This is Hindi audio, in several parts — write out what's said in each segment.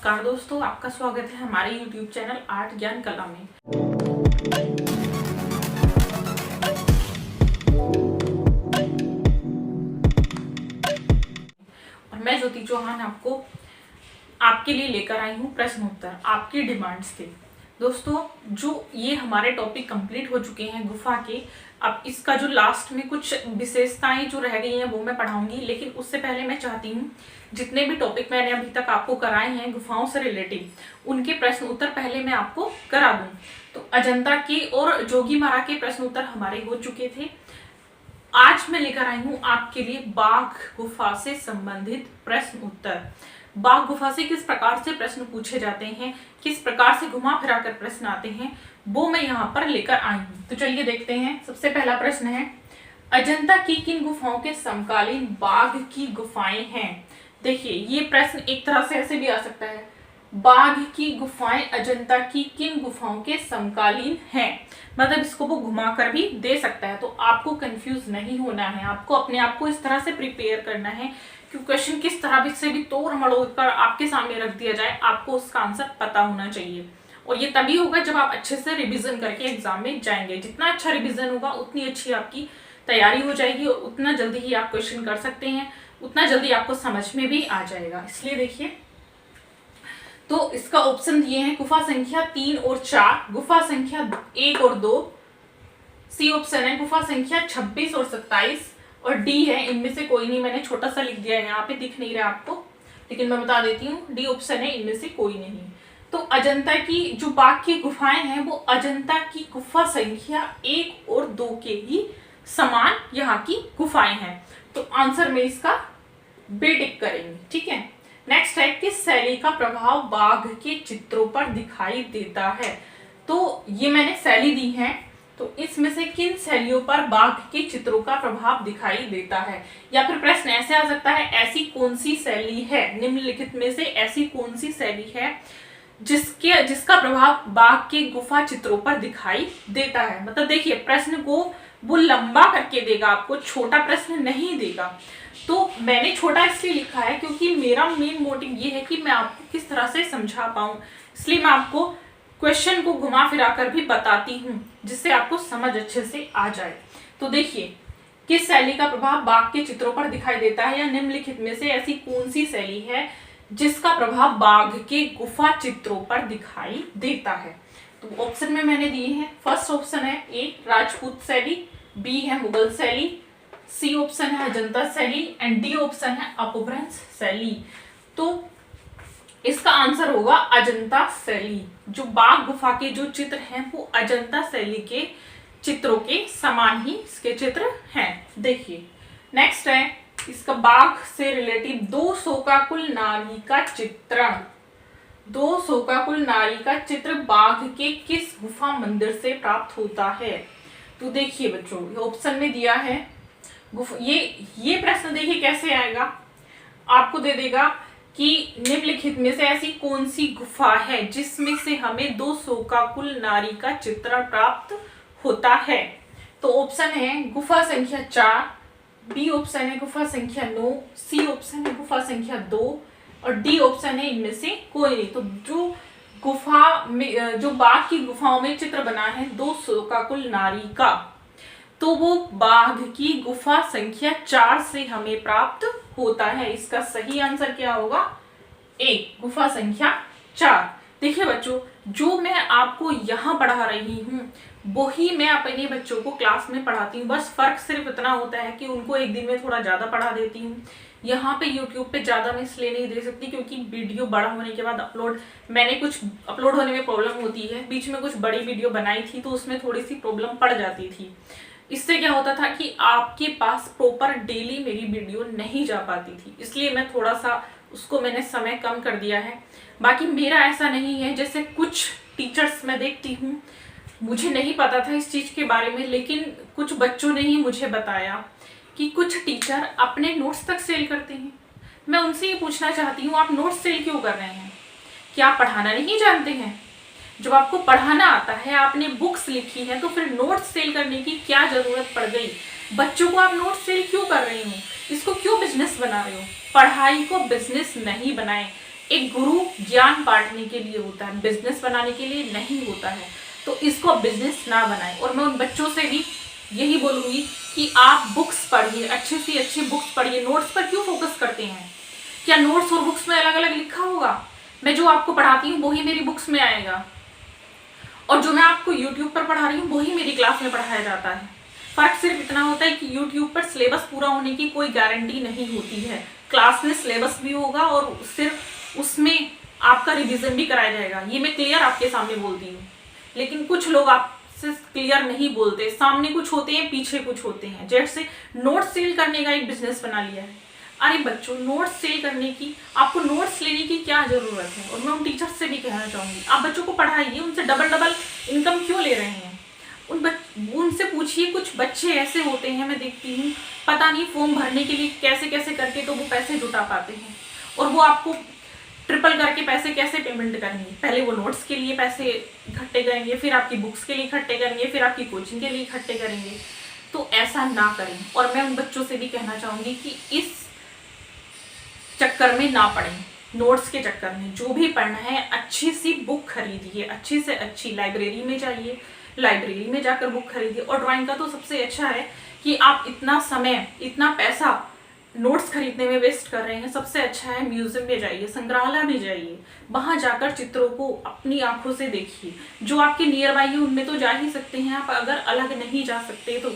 नमस्कार दोस्तों, आपका स्वागत है हमारे YouTube चैनल आर्ट ज्ञान कला में। और मैं ज्योति चौहान आपके लिए लेकर आई हूँ प्रश्न उत्तर आपकी डिमांड्स थे। दोस्तों, जो ये हमारे टॉपिक कंप्लीट हो चुके हैं गुफा के, अब इसका जो लास्ट में कुछ विशेषताएं जो रह गई हैं वो मैं पढ़ाऊंगी, लेकिन उससे पहले मैं चाहती हूँ जितने भी टॉपिक मैंने अभी तक आपको कराए हैं गुफाओं से रिलेटिव, उनके प्रश्न उत्तर पहले मैं आपको करा दूं। तो अजंता के और जोगीमारा के प्रश्न उत्तर हमारे हो चुके थे। आज मैं लेकर आई हूँ आपके लिए बाघ गुफा से संबंधित प्रश्न उत्तर। बाघ गुफा से किस प्रकार से प्रश्न पूछे जाते हैं, किस प्रकार से घुमा फिरा कर प्रश्न आते हैं, वो मैं यहाँ पर लेकर आई हूँ। तो चलिए देखते हैं। सबसे पहला प्रश्न है, अजंता की किन गुफाओं के समकालीन बाघ की गुफाएं हैं? देखिए, ये प्रश्न एक तरह से ऐसे भी आ सकता है, बाघ की गुफाएं अजंता की किन गुफाओं के समकालीन हैं, मतलब इसको वो घुमा कर भी दे सकता है। तो आपको कंफ्यूज नहीं होना है, आपको अपने आप को इस तरह से प्रिपेयर करना है कि क्वेश्चन किस तरह से भी तोड़ मड़ोड़ कर आपके सामने रख दिया जाए, आपको उसका आंसर पता होना चाहिए। और ये तभी होगा जब आप अच्छे से रिविजन करके एग्जाम में जाएंगे। जितना अच्छा रिविजन होगा उतनी अच्छी आपकी तैयारी हो जाएगी और उतना जल्दी ही आप क्वेश्चन कर सकते हैं, उतना जल्दी आपको समझ में भी आ जाएगा। इसलिए देखिए, तो इसका ऑप्शन दिए हैं गुफा संख्या 3 और 4, गुफा संख्या 1 और 2, सी ऑप्शन है गुफा संख्या 26 और 27, और डी है इनमें से कोई नहीं। मैंने छोटा सा लिख दिया है, यहाँ पे दिख नहीं रहा आपको, लेकिन मैं बता देती हूँ, डी ऑप्शन है इनमें से कोई नहीं। तो अजंता की जो बाघ की गुफाएं हैं वो अजंता की गुफा संख्या 1 और 2 के ही समान यहाँ की गुफाएं हैं। तो आंसर में इसका बी टिक करेंगे, ठीक है। नेक्स्ट है, किस शैली का प्रभाव बाघ के चित्रों पर दिखाई देता है? तो ये मैंने शैली दी है, तो इसमें से किन शैलियों पर बाघ के चित्रों का प्रभाव दिखाई देता है? या फिर प्रश्न ऐसे आ सकता है, ऐसी कौन सी शैली है, निम्नलिखित में से ऐसी कौन सी शैली है जिसका प्रभाव बाघ के गुफा चित्रों पर दिखाई देता है? मतलब देखिए, प्रश्न को वो लंबा करके देगा, आपको छोटा प्रश्न नहीं देगा। तो मैंने छोटा इसलिए लिखा है क्योंकि मेरा मेन मोटिव ये है कि मैं आपको किस तरह से समझा पाऊं, इसलिए मैं आपको क्वेश्चन को घुमा फिरा कर भी बताती हूँ जिससे आपको समझ अच्छे से आ जाए। तो देखिए, किस शैली का प्रभाव बाघ के चित्रों पर दिखाई देता है, या निम्नलिखित में से ऐसी कौन सी शैली है जिसका प्रभाव बाघ के गुफा चित्रों पर दिखाई देता है? तो ऑप्शन में मैंने दिए हैं। फर्स्ट ऑप्शन है ए राजपूत शैली, बी है मुगल शैली, सी ऑप्शन है अजंता शैली, एंड डी ऑप्शन है अपभ्रंश शैली। तो इसका आंसर होगा अजंता शैली। जो बाघ गुफा के जो चित्र हैं वो अजंता शैली के चित्रों के समान ही इसके चित्र हैं। देखिए, नेक्स्ट है, इसका बाघ से रिलेटिव 200 का कुल नारी का चित्रण, 200 का कुल नारी का चित्र बाघ के किस गुफा मंदिर से प्राप्त होता है? तो देखिए बच्चों, ऑप्शन में दिया है ये प्रश्न देखिए कैसे आएगा, आपको दे देगा कि निम्नलिखित में से ऐसी कौन सी गुफा है जिसमें से हमें 200 का कुल नारी का चित्रण प्राप्त होता है? तो ऑप्शन है गुफा संख्या 4, बी ऑप्शन है गुफा संख्या 9, सी ऑप्शन है गुफा संख्या 2, और डी ऑप्शन है इनमें से कोई नहीं। तो जो गुफा में, जो बाघ की गुफाओं में चित्र बना है 200 का कुल नारी का, तो वो बाघ की गुफा संख्या 4 से हमें प्राप्त होता है। इसका सही आंसर क्या होगा? ए, गुफा संख्या 4। देखिए बच्चों, जो मैं आपको यहाँ पढ़ा रही हूँ वही मैं अपने बच्चों को क्लास में पढ़ाती हूँ, बस फर्क सिर्फ इतना होता है कि उनको एक दिन में थोड़ा ज्यादा पढ़ा देती हूँ। यहाँ पे YouTube पे ज्यादा मैं इसलिए नहीं दे सकती क्योंकि वीडियो बड़ा होने के बाद मैंने कुछ अपलोड होने में प्रॉब्लम होती है। बीच में कुछ बड़ी वीडियो बनाई थी तो उसमें थोड़ी सी प्रॉब्लम पड़ जाती थी। इससे क्या होता था कि आपके पास प्रॉपर डेली मेरी वीडियो नहीं जा पाती थी, इसलिए मैं थोड़ा सा उसको मैंने समय कम कर दिया है। बाकी मेरा ऐसा नहीं है, जैसे कुछ टीचर्स मैं देखती हूँ, मुझे नहीं पता था इस चीज़ के बारे में, लेकिन कुछ बच्चों ने ही मुझे बताया कि कुछ टीचर अपने नोट्स तक सेल करते हैं। मैं उनसे ये पूछना चाहती हूँ, आप नोट्स सेल क्यों कर रहे हैं? क्या आप पढ़ाना नहीं जानते हैं? जब आपको पढ़ाना आता है, आपने बुक्स लिखी है, तो फिर नोट्स सेल करने की क्या जरूरत पड़ गई? बच्चों को आप नोट्स सेल क्यों कर रहे हो? इसको क्यों बिजनेस बना रहे हो? पढ़ाई को बिजनेस नहीं बनाएं। एक गुरु ज्ञान बांटने के लिए होता है, बिजनेस बनाने के लिए नहीं होता है। तो इसको बिजनेस ना बनाएं। और मैं उन बच्चों से भी यही बोलूंगी कि आप बुक्स पढ़िए, अच्छी सी अच्छी बुक्स पढ़िए। नोट्स पर क्यों फोकस करते हैं? क्या नोट्स और बुक्स में अलग अलग लिखा होगा? मैं जो आपको पढ़ाती हूँ वही मेरी बुक्स में आएगा, और जो मैं आपको यूट्यूब पर पढ़ा रही हूँ वही मेरी क्लास में पढ़ाया जाता है। फर्क सिर्फ इतना होता है कि यूट्यूब पर सिलेबस पूरा होने की कोई गारंटी नहीं होती है। क्लास में सिलेबस भी होगा और सिर्फ उसमें आपका रिवीजन भी कराया जाएगा, ये मैं क्लियर आपके सामने बोलती हूँ। लेकिन कुछ लोग आपसे क्लियर नहीं बोलते, सामने कुछ होते हैं पीछे कुछ होते हैं। जैसे नोट सेल करने का एक बिजनेस बना लिया है। अरे बच्चों, नोट्स सेल करने की, आपको नोट्स लेने की क्या जरूरत है? और मैं उन टीचर्स से भी कहना चाहूंगी, आप बच्चों को पढ़ाइए, उनसे डबल डबल इनकम क्यों ले रहे हैं? उनसे पूछिए। कुछ बच्चे ऐसे होते हैं, मैं देखती हूँ, पता नहीं फॉर्म भरने के लिए कैसे कैसे करके तो वो पैसे जुटा पाते हैं, और वो आपको ट्रिपल करके पैसे कैसे पेमेंट करेंगे? पहले वो नोट्स के लिए पैसे इकट्ठे करेंगे, फिर आपकी बुक्स के लिए इकट्ठे करेंगे, फिर आपकी कोचिंग के लिए इकट्ठे करेंगे। तो ऐसा ना करें। और मैं उन बच्चों से भी कहना चाहूंगी कि इस चक्कर में ना पड़ें, नोट्स के चक्कर में। जो भी पढ़ना है अच्छी सी बुक खरीदिए, अच्छी से अच्छी लाइब्रेरी में जाइए, लाइब्रेरी में जाकर बुक खरीदिए। और ड्राइंग का तो सबसे अच्छा है कि आप इतना समय इतना पैसा नोट्स खरीदने में वेस्ट कर रहे हैं, सबसे अच्छा है म्यूजियम में जाइए, संग्रहालय में जाइए, वहां जाकर चित्रों को अपनी आंखों से देखिए। जो आपके नियर बाई है उनमें तो जा ही सकते हैं आप, अगर अलग नहीं जा सकते तो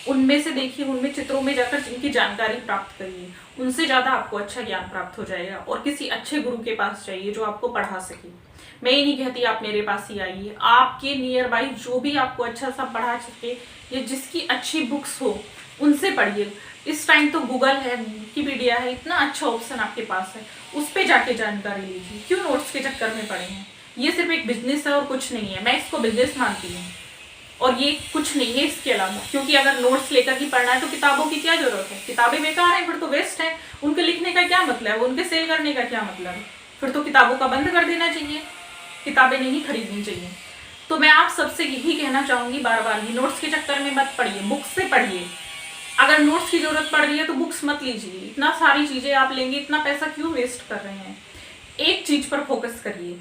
उनमें से देखिए, उनमें चित्रों में जाकर जिनकी जानकारी प्राप्त करिए, उनसे ज्यादा आपको अच्छा ज्ञान प्राप्त हो जाएगा। और किसी अच्छे गुरु के पास जाइए जो आपको पढ़ा सके। मैं ये नहीं कहती आप मेरे पास ही आइए, आपके नियर बाई जो भी आपको अच्छा सा पढ़ा सके या जिसकी अच्छी बुक्स हो उनसे पढ़िए। इस टाइम तो गूगल है, विकिपीडिया है, इतना अच्छा ऑप्शन आपके पास है, उस पर जाके जानकारी लीजिए। क्यों नोट्स के चक्कर में पड़े हैं? ये सिर्फ एक बिजनेस है और कुछ नहीं है। मैं इसको बिजनेस मानती हूँ और ये कुछ नहीं है इसके अलावा। क्योंकि अगर नोट्स लेकर ही पढ़ना है तो किताबों की क्या जरूरत है? किताबें बेकार हैं, फिर तो वेस्ट है। उनके लिखने का क्या मतलब है? उनके सेल करने का क्या मतलब है? फिर तो किताबों का बंद कर देना चाहिए, किताबें नहीं खरीदनी चाहिए। तो मैं आप सबसे यही कहना चाहूंगी बार बार, नोट्स के चक्कर में मत पढ़िए, बुक्स से पढ़िए। अगर नोट्स की जरूरत पड़ रही है तो बुक्स मत लीजिए। इतना सारी चीजें आप लेंगे, इतना पैसा क्यों वेस्ट कर रहे हैं? एक चीज पर फोकस करिए,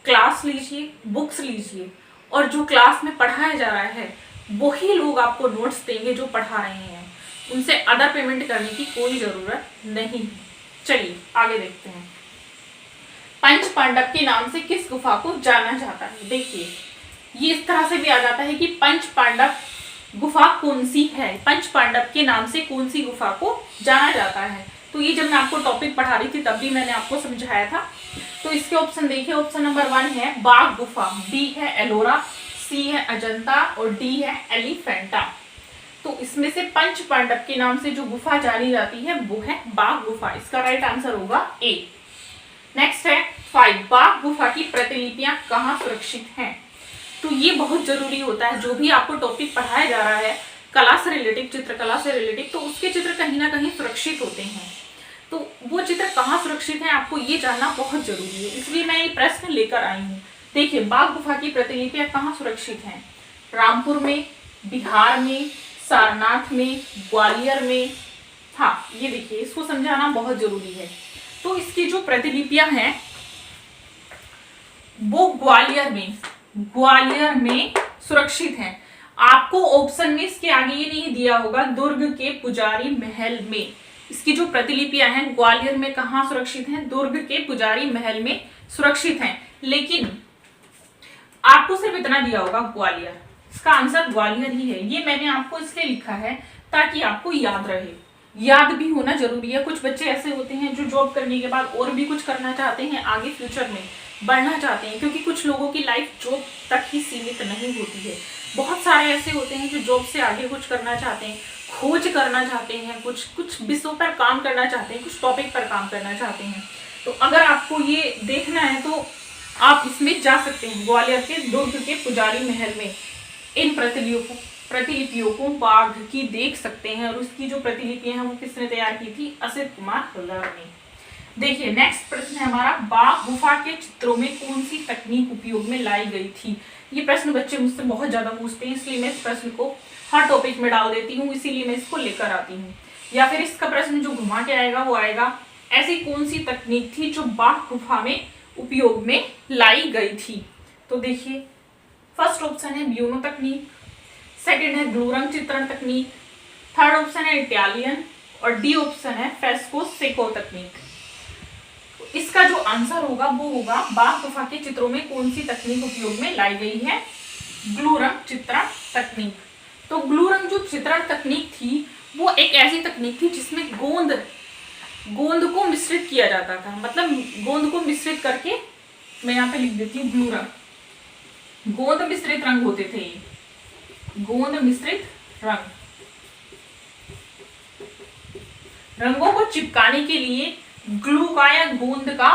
क्लास लीजिए, बुक्स लीजिए, और जो क्लास में पढ़ाया जा रहा है वही लोग आपको नोट्स देंगे जो पढ़ा रहे हैं। उनसे अदर पेमेंट करने की कोई जरूरत नहीं है। चलिए आगे देखते हैं। पंच पांडव के नाम से किस गुफा को जाना जाता है? देखिए, ये इस तरह से भी आ जाता है कि पंच पांडव गुफा कौन सी है, पंच पांडव के नाम से कौन सी गुफा को जाना जाता है। तो ये जब मैं आपको टॉपिक पढ़ा रही थी तब भी मैंने आपको समझाया था। तो इसके ऑप्शन देखिए, ऑप्शन नंबर 1 है बाघ गुफा, बी है एलोरा, सी है अजंता और डी है एलिफेंटा। तो इसमें से पंच पांडव के नाम से जो गुफा जानी जाती है वो है बाघ गुफा। इसका राइट आंसर होगा ए। नेक्स्ट है 5, बाघ गुफा की प्रतिलिपियां कहाँ सुरक्षित हैं? तो ये बहुत जरूरी होता है। जो भी आपको टॉपिक पढ़ाया जा रहा है कला से रिलेटेड, चित्रकला से रिलेटेड, तो उसके चित्र कहीं ना कहीं सुरक्षित होते हैं। तो वो चित्र कहाँ सुरक्षित है आपको ये जानना बहुत जरूरी है, इसलिए मैं ये प्रश्न लेकर आई हूँ। देखिए, बाघ गुफा की प्रतिलिपियां कहाँ सुरक्षित हैं? रामपुर में, बिहार में, सारनाथ में, ग्वालियर में। हाँ, ये देखिए, इसको समझाना बहुत जरूरी है। तो इसकी जो प्रतिलिपियां हैं वो ग्वालियर में सुरक्षित हैं। आपको ऑप्शन में इसके आगे ये नहीं दिया होगा दुर्ग के पुजारी महल में। इसकी जो प्रतिलिपियां हैं ग्वालियर में कहाँ सुरक्षित हैं? दुर्ग के पुजारी महल में सुरक्षित हैं। लेकिन आपको सिर्फ इतना दिया होगा ग्वालियर, इसका आंसर ग्वालियर ही है। ये मैंने आपको इसलिए लिखा है ताकि आपको याद रहे, याद भी होना जरूरी है। कुछ बच्चे ऐसे होते हैं जो जॉब करने के बाद और भी कुछ करना चाहते हैं, आगे फ्यूचर में बढ़ना चाहते हैं, क्योंकि कुछ लोगों की लाइफ जॉब तक ही सीमित नहीं होती है। बहुत सारे ऐसे होते हैं जो जॉब से आगे कुछ करना चाहते हैं, खोज करना चाहते हैं, कुछ विषयों पर काम करना चाहते हैं, कुछ टॉपिक पर काम करना चाहते हैं। तो अगर आपको ये देखना है तो आप इसमें जा सकते हैं, ग्वालियर के दुर्ग के पुजारी महल में इन प्रतिलिपियों को बाघ की देख सकते हैं। और उसकी जो प्रतिलिपियां हैं वो किसने तैयार की थी? असित कुमार हल्दार ने। देखिए, नेक्स्ट प्रश्न है हमारा, बाघ गुफा के चित्रों में कौन सी तकनीक उपयोग में लाई गई थी? ये प्रश्न बच्चे मुझसे बहुत ज्यादा पूछते हैं, इसलिए मैं इस प्रश्न को हर टॉपिक में डाल देती हूँ, इसीलिए मैं इसको लेकर आती हूँ। या फिर इसका प्रश्न जो घुमा के आएगा वो आएगा ऐसी कौन सी तकनीक थी जो बाघ गुफा में उपयोग में लाई गई थी? तो देखिए, फर्स्ट ऑप्शन है ब्यूनो तकनीक, सेकंड है ब्लू रंग चित्रण तकनीक, थर्ड ऑप्शन है इटालियन और डी ऑप्शन है फ्रेस्को सेको तकनीक। इसका जो आंसर होगा वो होगा बाघ गुफा के चित्रों में कौन सी तकनीक उपयोग में लाई गई है? ग्लू रंग चित्रण तकनीक। तो ग्लू रंग जो चित्रण तकनीक थी वो एक ऐसी तकनीक थी जिसमें गोंद को मिश्रित किया जाता था, मतलब गोंद को मिश्रित करके, मैं यहाँ पे लिख देती हूँ ग्लू रंग, गोंद मिश्रित रंग होते थे, गोंद मिश्रित रंग। रंगों को चिपकाने के लिए ग्लू का या गोंद का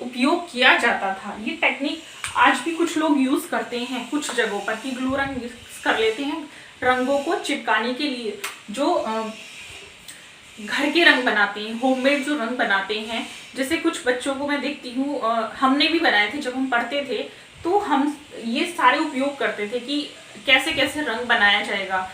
उपयोग किया जाता था। ये टेक्निक आज भी कुछ लोग यूज करते हैं कुछ जगहों पर कि ग्लू रंग यूज कर लेते हैं रंगों को चिपकाने के लिए। जो घर के रंग बनाते हैं, होममेड जो रंग बनाते हैं, जैसे कुछ बच्चों को मैं देखती हूँ, हमने भी बनाए थे जब हम पढ़ते थे, तो हम ये सारे उपयोग करते थे कि कैसे कैसे रंग बनाया जाएगा।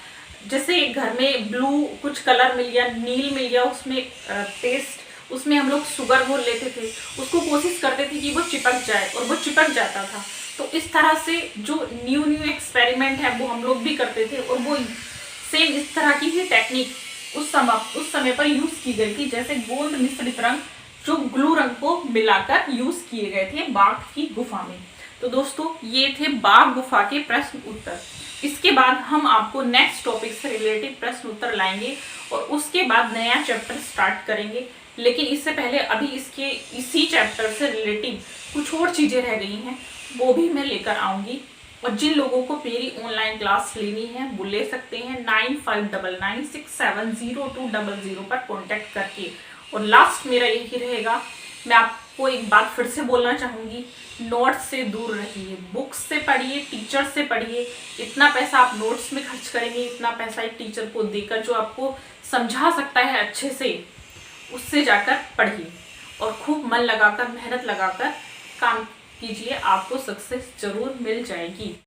जैसे घर में ब्लू कुछ कलर मिल गया, नील मिल गया, उसमें पेस्ट, उसमें हम लोग शुगर घोल लेते थे, उसको कोशिश करते थे कि वो चिपक जाए और वो चिपक जाता था। तो इस तरह से जो न्यू एक्सपेरिमेंट है वो हम लोग भी करते थे और वो सेम इस तरह की ही टेक्निक उस समय पर यूज की गई थी, जैसे गोंद मिश्रित रंग जो ग्लू रंग को मिलाकर यूज किए गए थे बाघ की गुफा में। तो दोस्तों ये थे बाघ गुफा के प्रश्न उत्तर। इसके बाद हम आपको नेक्स्ट टॉपिक से रिलेटेड प्रश्न उत्तर लाएंगे और उसके बाद नया चैप्टर स्टार्ट करेंगे। लेकिन इससे पहले अभी इसी चैप्टर से रिलेटेड कुछ और चीजें रह गई हैं, वो भी मैं लेकर आऊंगी। और जिन लोगों को मेरी ऑनलाइन क्लास लेनी है वो ले सकते हैं 9599670200 पर कॉन्टेक्ट करके। और लास्ट मेरा यही रहेगा, मैं आपको एक बात फिर से बोलना चाहूँगी, नोट्स से दूर रहिए, बुक्स से पढ़िए, टीचर से पढ़िए। इतना पैसा आप नोट्स में खर्च करेंगे, इतना पैसा एक टीचर को देकर जो आपको समझा सकता है अच्छे से, उससे जाकर पढ़िए और खूब मन लगाकर, मेहनत लगाकर काम कीजिए, आपको सक्सेस जरूर मिल जाएगी।